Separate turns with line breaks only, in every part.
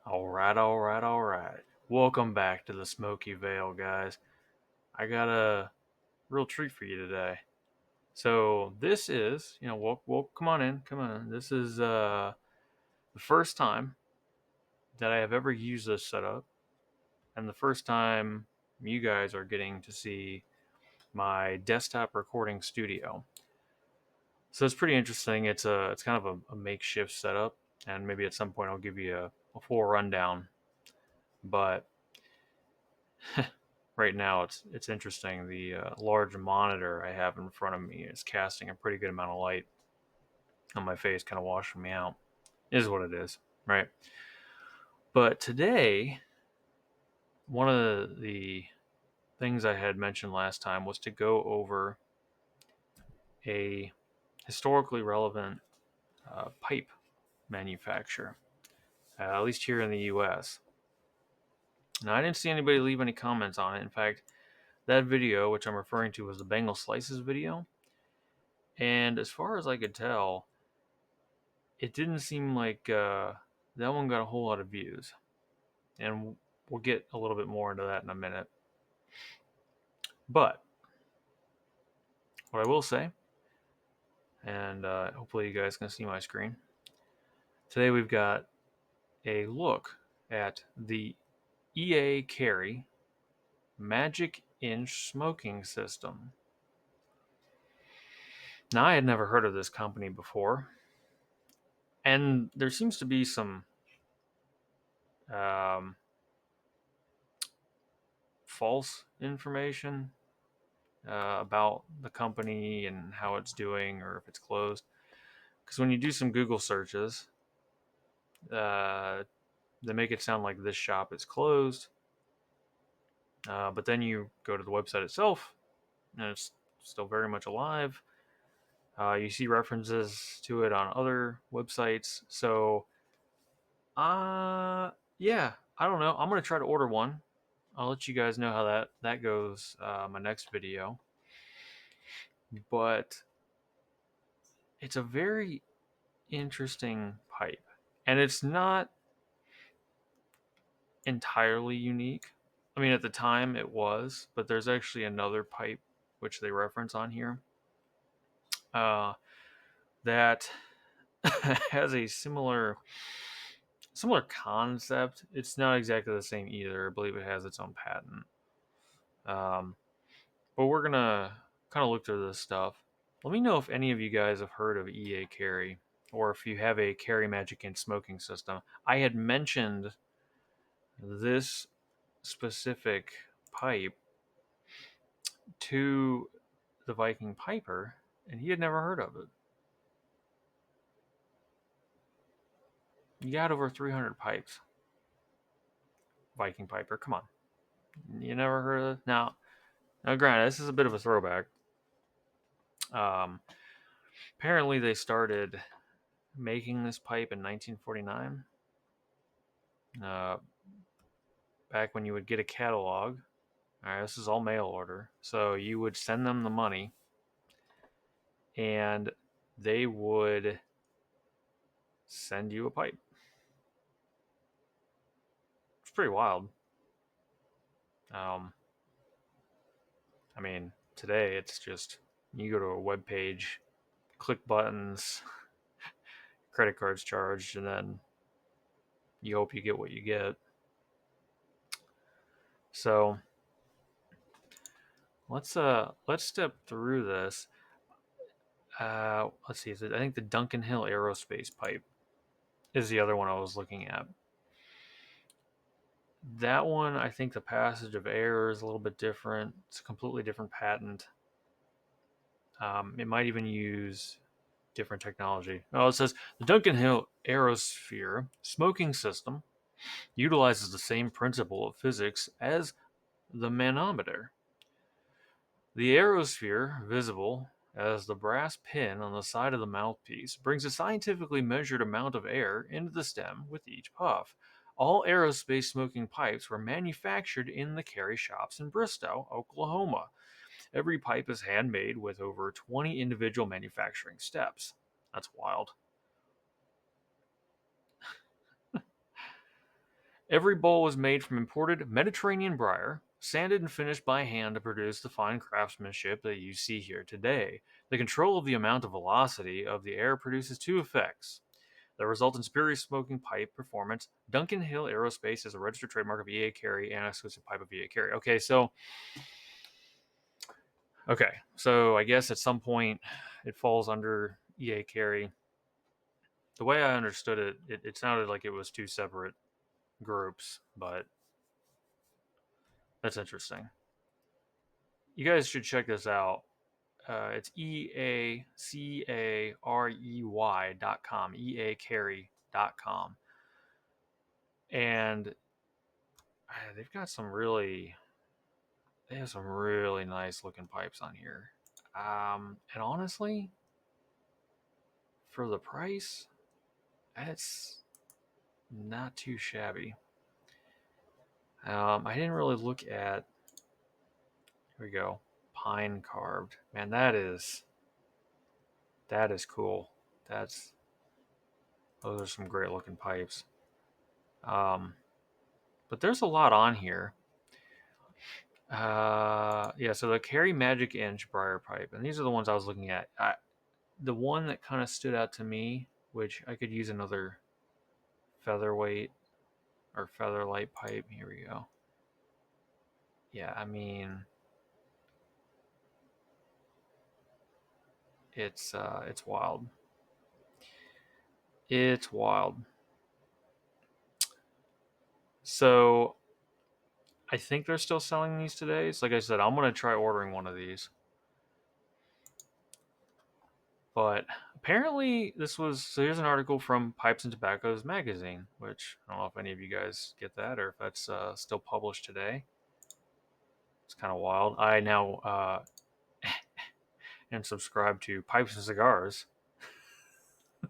All right. Welcome back to the SmokyVale, guys. I got a real treat for you today. So this is, come on in. This is the first time that I have ever used this setup, and the first time you guys are getting to see my desktop recording studio. So it's pretty interesting. It's kind of a makeshift setup, and maybe at some point I'll give you a full rundown. But right now it's interesting. The large monitor I have in front of me is casting a pretty good amount of light on my face, kind of washing me out. Is what it is, right? But today, one of the things I had mentioned last time was to go over a historically relevant pipe manufacturer, at least here in the U.S. Now, I didn't see anybody leave any comments on it. In fact, that video, which I'm referring to, was the Bengal Slices video. And as far as I could tell, it didn't seem like that one got a whole lot of views. And we'll get a little bit more into that in a minute. But what I will say, and hopefully you guys can see my screen, today we've got a look at the Carey Magic Inch Smoking System. Now, I had never heard of this company before, and there seems to be some um, false information about the company and how it's doing or if it's closed. Because when you do some Google searches, uh, they make it sound like this shop is closed. But then you go to the website itself, and it's still very much alive. You see references to it on other websites. So, yeah, I don't know. I'm going to try to order one. I'll let you guys know how that goes my next video. But it's a very interesting pipe. And it's not entirely unique. I mean, at the time it was, but there's actually another pipe which they reference on here uh, that has a similar concept. It's not exactly the same either. I believe it has its own patent. Um, but we're gonna kind of look through this stuff. Let me know if any of you guys have heard of Carey, or if you have a Carey Magic Inn smoking system. I had mentioned this specific pipe to the Viking Piper, and he had never heard of it. You got over 300 pipes. Viking Piper, come on. You never heard of it? Now granted, this is a bit of a throwback. Um, Apparently, they started making this pipe in 1949. Back when you would get a catalog. All right, this is all mail order. So you would send them the money, and they would send you a pipe. It's pretty wild. I mean, today it's just you go to a web page, click buttons, credit cards charged, and then you hope you get what you get. So let's step through this. Let's see. I think the Duncan Hill Aerospace pipe is the other one I was looking at. That one, I think the passage of air is a little bit different. It's a completely different patent. It might even use different technology. Oh, it says the Duncan Hill Aerosphere smoking system utilizes the same principle of physics as the manometer. The aerosphere, visible as the brass pin on the side of the mouthpiece, brings a scientifically measured amount of air into the stem with each puff. All aerospace smoking pipes were manufactured in the Carey shops in Bristow, Oklahoma. Every pipe is handmade with over 20 individual manufacturing steps. That's wild. Every bowl was made from imported Mediterranean briar, sanded and finished by hand to produce the fine craftsmanship that you see here today. The control of the amount of velocity of the air produces two effects that result in superior smoking pipe performance. Duncan Hill Aerospace is a registered trademark of EA Carey and exclusive pipe of EA Carey. Okay, so I guess at some point it falls under EA Carey. The way I understood it sounded like it was two separate groups, but that's interesting. You guys should check this out. It's EACAREY.com, EACarey.com. And they've got they have some really nice looking pipes on here. And honestly, for the price, it's not too shabby. I didn't really look at. Here we go, pine carved. Man, that is cool. Those are some great looking pipes. But there's a lot on here. Yeah, so the Carey Magic Inch briar pipe, and these are the ones I was looking at. The one that kind of stood out to me, which I could use another featherweight or featherlight pipe. Here we go. Yeah, I mean, it's wild. It's wild. So I think they're still selling these today. So like I said, I'm gonna try ordering one of these. But apparently, so here's an article from Pipes and Tobaccos magazine, which I don't know if any of you guys get that or if that's still published today. It's kind of wild. I now am subscribed to Pipes and Cigars.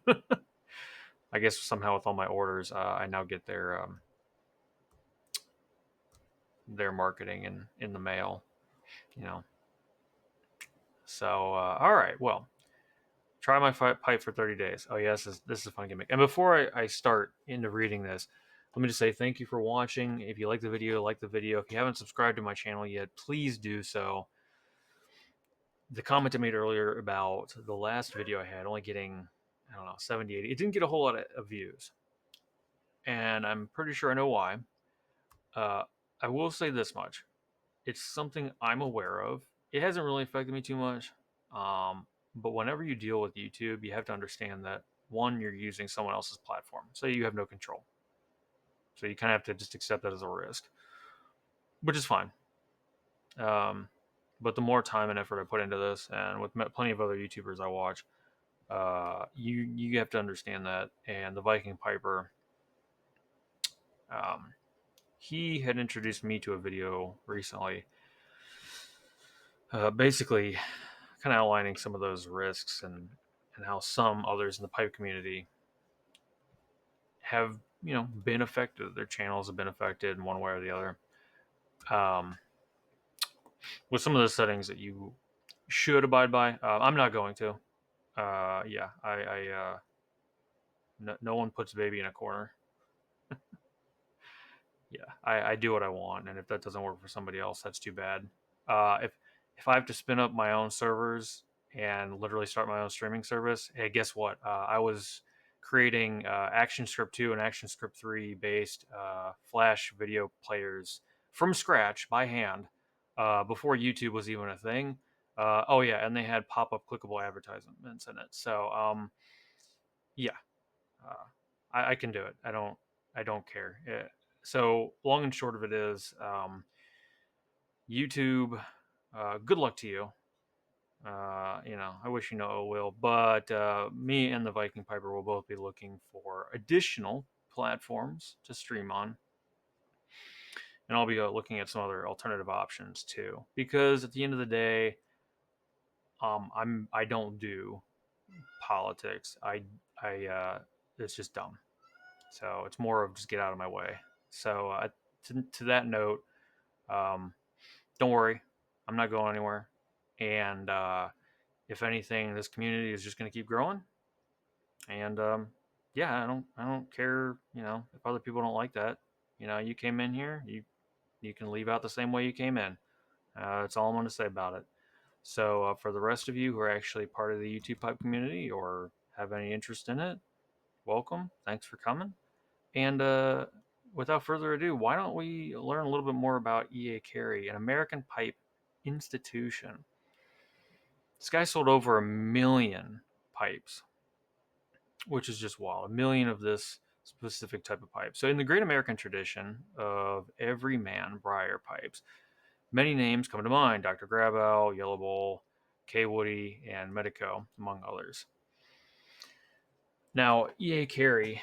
I guess somehow with all my orders, I now get their marketing in the mail. You know. So all right, well, try my pipe for 30 days. Oh yeah, this is a fun gimmick. And before I start into reading this, let me just say thank you for watching. If you like the video, like the video. If you haven't subscribed to my channel yet, please do so. The comment I made earlier about the last video I had only getting, I don't know, 70, 80. It didn't get a whole lot of views. And I'm pretty sure I know why. I will say this much. It's something I'm aware of. It hasn't really affected me too much. But whenever you deal with YouTube, you have to understand that one, you're using someone else's platform, so you have no control. So you kind of have to just accept that as a risk, which is fine. But the more time and effort I put into this, and with plenty of other YouTubers I watch, you have to understand that. And the Viking Piper, he had introduced me to a video recently, basically kind of outlining some of those risks and how some others in the pipe community have been affected. Their channels have been affected in one way or the other. With some of the settings that you should abide by, I'm not going to. Yeah, no one puts baby in a corner. Yeah, I do what I want, and if that doesn't work for somebody else, that's too bad. If I have to spin up my own servers and literally start my own streaming service, hey, guess what? I was creating ActionScript 2 and ActionScript 3 based Flash video players from scratch by hand before YouTube was even a thing. Oh yeah, and they had pop-up clickable advertisements in it. So yeah, uh, I can do it. I don't care. So long and short of it is, YouTube. Good luck to you. I wish you no ill will, but me and the Viking Piper will both be looking for additional platforms to stream on, and I'll be looking at some other alternative options too. Because at the end of the day, I don't do politics. It's just dumb. So it's more of just get out of my way. So to that note, um, don't worry, I'm not going anywhere. And if anything, this community is just going to keep growing. And yeah, I don't care. If other people don't like that, You came in here, you can leave out the same way you came in. That's all I'm going to say about it. So for the rest of you who are actually part of the YouTube pipe community or have any interest in it, welcome. Thanks for coming. And without further ado, why don't we learn a little bit more about E.A. Carey, an American pipe institution. This guy sold over 1 million pipes, which is just wild. 1 million of this specific type of pipe. So in the great American tradition of everyman briar pipes, many names come to mind: Dr. Grabow, Yellow Bowl, K. Woody, and Medico, among others. Now, E.A. Carey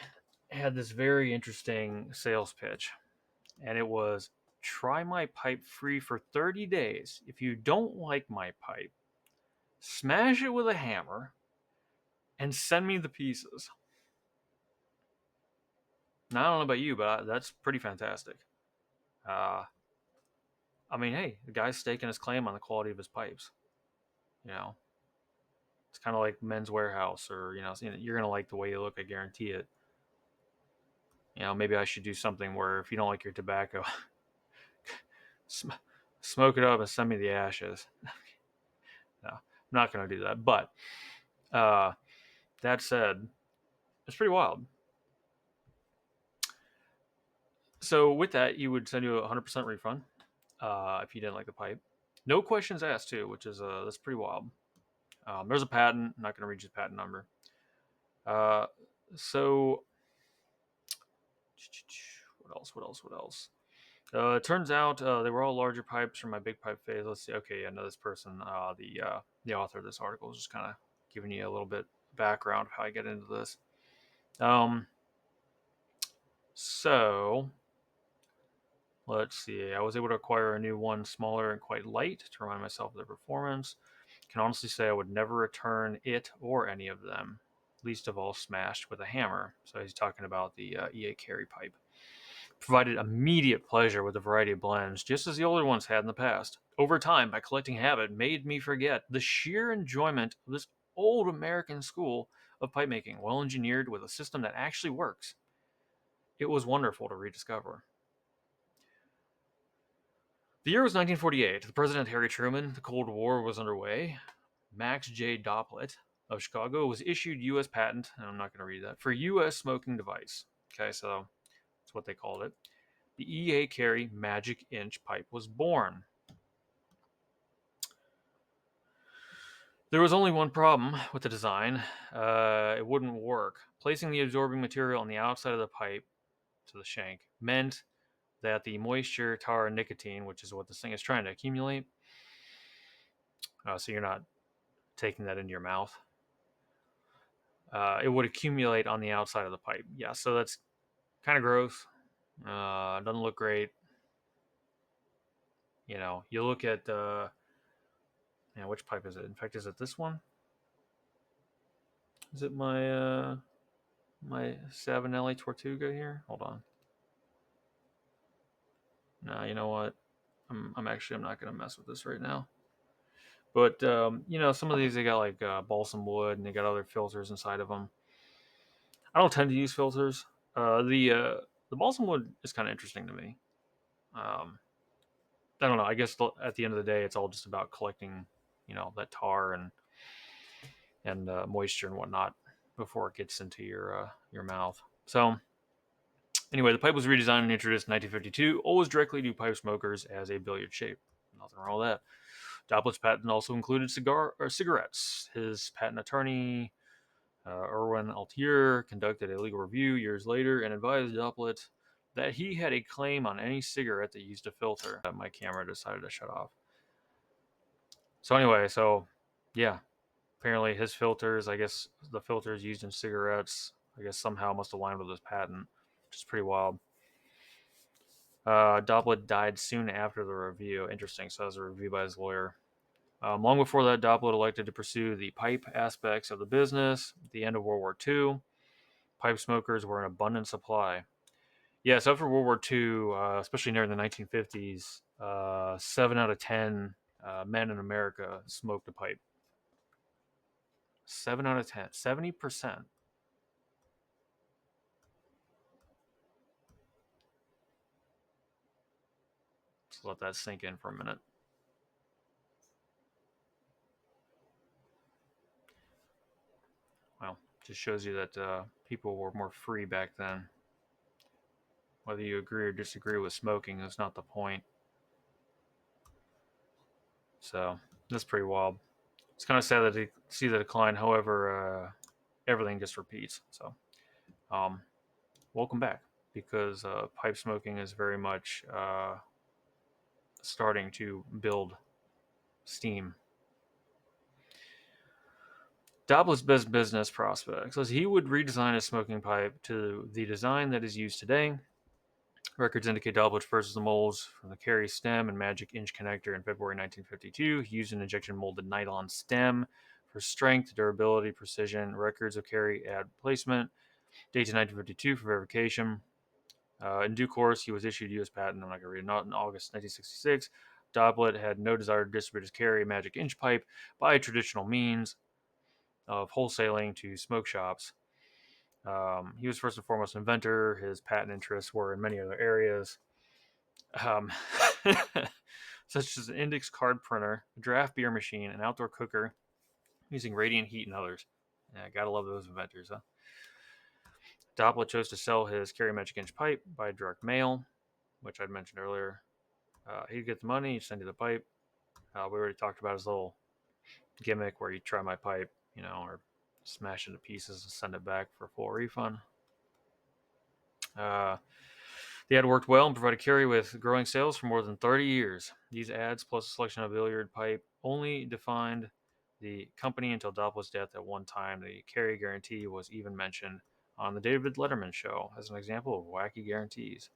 had this very interesting sales pitch, and it was, try my pipe free for 30 days. If you don't like my pipe, smash it with a hammer and send me the pieces. Now, I don't know about you, but that's pretty fantastic. I mean, hey, the guy's staking his claim on the quality of his pipes. It's kind of like Men's Warehouse, or you're gonna like the way you look. I guarantee it. Maybe I should do something where if you don't like your tobacco, smoke it up and send me the ashes. No, I'm not gonna do that. But that said, it's pretty wild. So with that, you would send you a 100% refund if you didn't like the pipe. No questions asked too, which is that's pretty wild. There's a patent. I'm not going to read you the patent number. So what else? It turns out they were all larger pipes from my big pipe phase. Let's see. Okay, yeah, no, this person, the author of this article, is just kind of giving you a little bit background of how I get into this. So let's see. I was able to acquire a new one, smaller and quite light, to remind myself of their performance. Can honestly say I would never return it or any of them, least of all smashed with a hammer. So he's talking about the E.A. Carey pipe. Provided immediate pleasure with a variety of blends, just as the older ones had in the past. Over time, my collecting habit made me forget the sheer enjoyment of this old American school of pipe making, well engineered with a system that actually works. It was wonderful to rediscover. The year was 1948. The President Harry Truman, the Cold War was underway. Max J. Dopplet of Chicago was issued U.S. patent, and I'm not going to read that, for U.S. smoking device. Okay, so that's what they called it. The E.A. Carey Magic Inch pipe was born. There was only one problem with the design. It wouldn't work. Placing the absorbing material on the outside of the pipe, to the shank, meant that the moisture, tar, and nicotine, which is what this thing is trying to accumulate, so you're not taking that into your mouth, it would accumulate on the outside of the pipe. Yeah, so that's kind of gross. Doesn't look great. You look at which pipe is it? In fact, is it this one? Is it my Savinelli Tortuga here? Hold on. No, you know what? I'm not going to mess with this right now. But some of these, they got like balsam wood, and they got other filters inside of them. I don't tend to use filters. The balsam wood is kind of interesting to me. I don't know. I guess at the end of the day, it's all just about collecting, that tar and moisture and whatnot before it gets into your mouth. So anyway, the pipe was redesigned and introduced in 1952, always directly to pipe smokers as a billiard shape. Nothing wrong with that. Dopplet's patent also included cigarettes. His patent attorney, Erwin Altier, conducted a legal review years later and advised Dopplet that he had a claim on any cigarette that used a filter. My camera decided to shut off. So anyway, yeah, apparently his filters, I guess the filters used in cigarettes, I guess somehow must align with his patent, which is pretty wild. Dopplet died soon after the review. Interesting. So that was a review by his lawyer. Long before that, Dopplet elected to pursue the pipe aspects of the business. At the end of World War II, pipe smokers were in abundant supply. Yeah, so after World War II, especially near the 1950s, 7 out of 10 men in America smoked a pipe. 7 out of 10, 70%. Let's let that sink in for a minute. Well, just shows you that people were more free back then. Whether you agree or disagree with smoking is not the point. So that's pretty wild. It's kind of sad to see the decline. However, everything just repeats. So, welcome back, because pipe smoking is very much starting to build steam. Doble's best business prospects was he would redesign his smoking pipe to the design that is used today. Records indicate Dalbridge purchased the molds from the Carey stem and Magic Inch connector in February 1952. He used an injection molded nylon stem for strength, durability, precision. Records of Carey add placement. Date to 1952 for verification. In due course, he was issued a U.S. patent. I'm not going to read it. Not in August 1966. Doblet had no desire to distribute his Carey Magic Inch pipe by traditional means of wholesaling to smoke shops. He was first and foremost an inventor. His patent interests were in many other areas, um, such as an index card printer, a draft beer machine, an outdoor cooker using radiant heat, and others. Yeah, gotta love those inventors, huh? Doppler chose to sell his Carey Magic Inch pipe by direct mail, which I'd mentioned earlier. He'd get the money, he'd send you the pipe. We already talked about his little gimmick where you try my pipe, or smash it to pieces and send it back for a full refund. The ad worked well and provided Carey with growing sales for more than 30 years. These ads, plus a selection of billiard pipe, only defined the company until Doppler's death. At one time, the Carey guarantee was even mentioned on the David Letterman show as an example of wacky guarantees.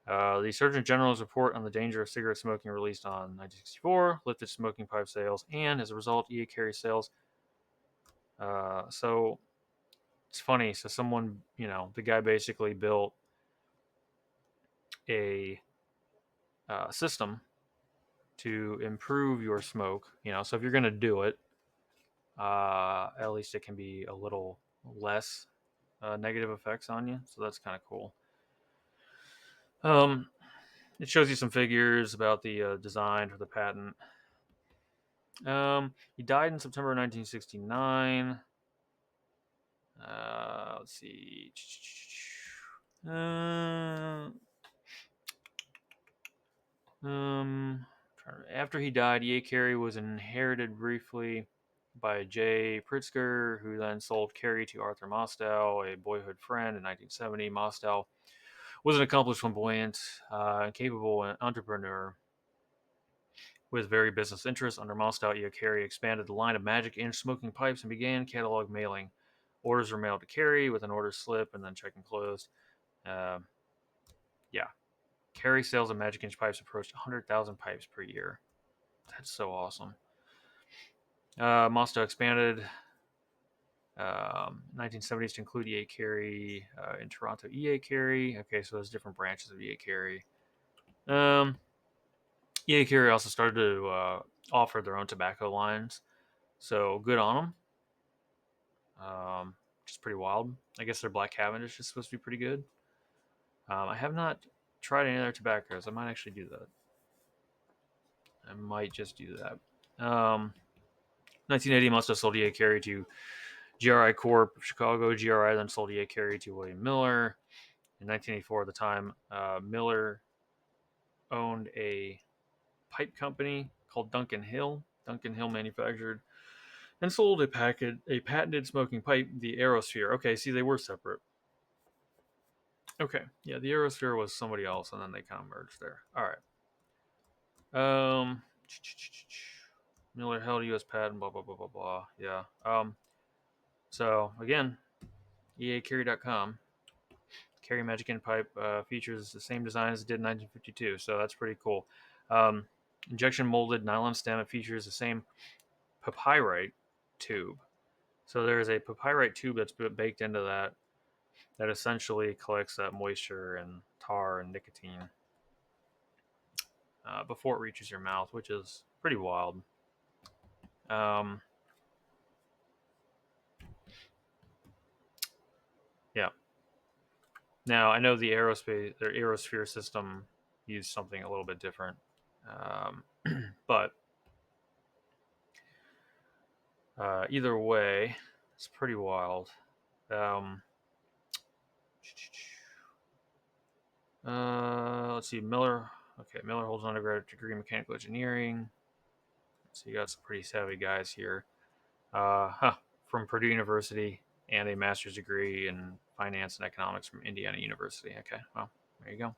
The Surgeon General's report on the danger of cigarette smoking, released on 1964, lifted smoking pipe sales, and as a result, E.A. Carey sales. So it's funny. So someone, the guy basically built a system to improve your smoke. So if you're going to do it, at least it can be a little less negative effects on you. So that's kind of cool. It shows you some figures about the design for the patent. He died in September 1969. Let's see. After he died, E.A. Carey was inherited briefly by J. Pritzker, who then sold Carey to Arthur Mostow, a boyhood friend, in 1970. Mostow was an accomplished, flamboyant, and capable entrepreneur with varied business interests. Under Mostow, E.A. Carey expanded the line of Magic Inch smoking pipes and began catalog mailing. Orders were mailed to Carey with an order slip and then check enclosed. Yeah. Carey sales of Magic Inch pipes approached 100,000 pipes per year. That's so awesome. Mostow expanded 1970s to include E.A. Carey in Toronto. E.A. Carey. Okay, so there's different branches of E.A. Carey. E.A. Carey also started to offer their own tobacco lines. So good on them. Which is pretty wild. I guess their Black Cavendish is supposed to be pretty good. I have not tried any other tobaccos. I might actually do that. I might just do that. 1980, Mostow sold E.A. Carey to GRI Corp. of Chicago. GRI then sold E.A. Carey to William Miller. In 1984, at the time, Miller owned a pipe company called Duncan Hill. Duncan Hill manufactured and sold a patented smoking pipe, the Aerosphere. Okay, see, they were separate. Okay, yeah, the Aerosphere was somebody else, and then they kind of merged there. All right. Miller held U.S. patent, blah, blah, blah, blah, blah. Yeah. So, again, EACarey.com. Carey Magic Inch pipe features the same design as it did in 1952, so that's pretty cool. Injection molded nylon stem. It features the same Papyrate tube. So there is a Papyrate tube that's baked into that essentially collects that moisture and tar and nicotine before it reaches your mouth, which is pretty wild. Yeah. Now I know the Aerosphere system use something a little bit different. But either way, it's pretty wild. Let's see, Miller. Okay, Miller holds an undergraduate degree in mechanical engineering. So you got some pretty savvy guys here. From Purdue University, and a master's degree in finance and economics from Indiana University. Okay, well, there you go.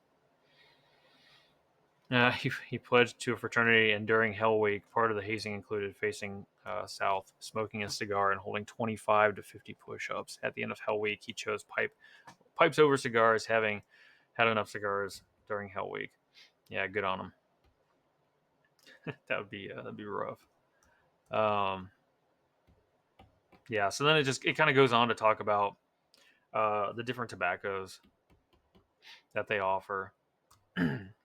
He pledged to a fraternity, and during Hell Week, part of the hazing included facing south, smoking a cigar, and holding 25 to 50 push-ups. At the end of Hell Week, he chose pipes over cigars, having had enough cigars during Hell Week. Yeah, good on him. that'd be rough. Yeah, so then it kind of goes on to talk about the different tobaccos that they offer.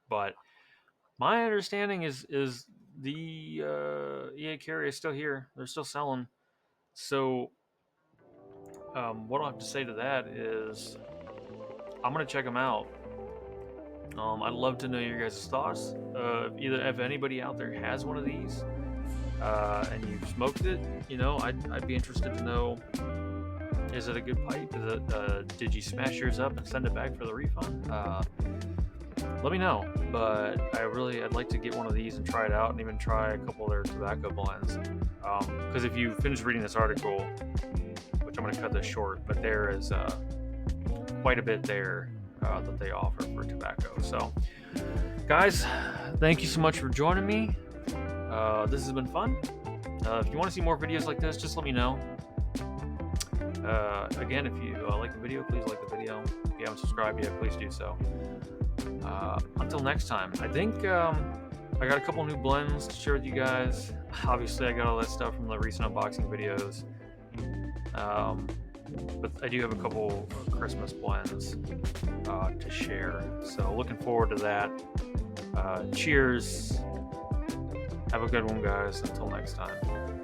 But my understanding is the Carey is still here. They're still selling. So what I'll have to say to that is I'm going to check them out. I'd love to know your guys' thoughts. If anybody out there has one of these and you've smoked it, I'd be interested to know, is it a good pipe? Did you smash yours up and send it back for the refund? Let me know. But I'd like to get one of these and try it out, and even try a couple of their tobacco blends. Because if you finish reading this article, which I'm going to cut this short, but there is quite a bit there that they offer for tobacco. So, guys, thank you so much for joining me. This has been fun. If you want to see more videos like this, just let me know. Again, if you like the video, please like the video. If you haven't subscribed yet, please do so. Until next time, I think I got a couple new blends to share with you guys. Obviously, I got all that stuff from the recent unboxing videos. But I do have a couple Christmas blends to share. So looking forward to that. Cheers. Have a good one, guys. Until next time.